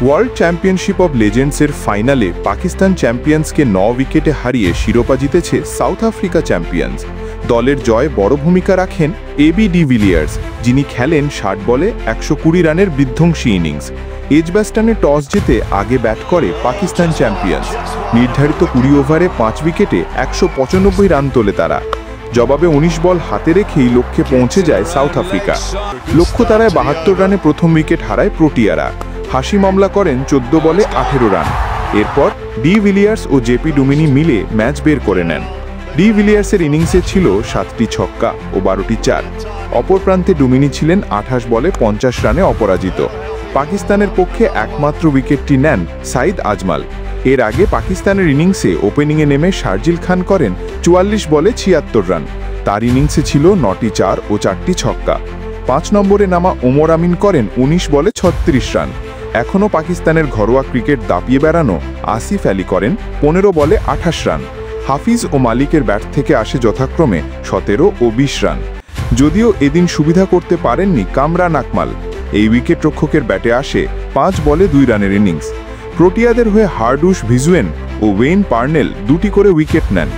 World championship of লেজেন্ডসের ফাইনালে পাকিস্তান চ্যাম্পিয়ন্সকে 9 উইকেটে হারিয়ে শিরোপা জিতেছে সাউথ আফ্রিকা চ্যাম্পিয়ন্স। দলের জয়ে বড় ভূমিকা রাখেন এবি ডিভিলিয়ার্স, যিনি খেলেন 60 বলে 120 রানের বিধ্বংসী ইনিংস। এজবাস্টনে টস জিতে আগে ব্যাট করে পাকিস্তান চ্যাম্পিয়ন্স। নির্ধারিত 20 ওভারে 5 উইকেটে 195 রান তোলে তারা। জবাবে 19 বল হাতে রেখেই লক্ষ্যে পৌঁছে যায় সাউথ আফ্রিকা। লক্ষ্য তারায় 72 রানে প্রথম উইকেট হারায় প্রোটিয়ারা। হাসি মামলা করেন 14 বলে 18 রান। এরপর ডি ভিলিয়ার্স ও জেপি ডুমিনি মিলে ম্যাচ বের করে নেন। ডি ভিলিয়ার্সের ইনিংসে ছিল 7টি ছক্কা ও 12টি চার। অপর প্রান্তে ডুমিনি ছিলেন 28 বলে 50 রানে অপরাজিত। পাকিস্তানের পক্ষে একমাত্র উইকেটটি নেন সাইদ আজমাল। এর আগে পাকিস্তানের ইনিংসে ওপেনিংয়ে নেমে শারজিল খান করেন 44 বলে 76 রান। তার ইনিংসে ছিল 9টি চার ও 4টি ছক্কা। 5 নম্বরে নামা ওমর আমিন করেন 19 বলে 36 রান। এখনও পাকিস্তানের ঘরোয়া ক্রিকেট দাপিয়ে বেড়ানো আসিফ আলী করেন 15 বলে 28 রান। হাফিজ ও মালিকের ব্যাট থেকে আসে যথাক্রমে 17 ও 20 রান। যদিও এদিন সুবিধা করতে পারেননি কামরান আকমাল। এই উইকেট রক্ষকের ব্যাটে আসে 5 বলে 2 রানের ইনিংস। প্রোটিয়াদের হয়ে হার্ডুশ ভিজুয়েন ও ওয়েন পার্নেল 2টি করে উইকেট নেন।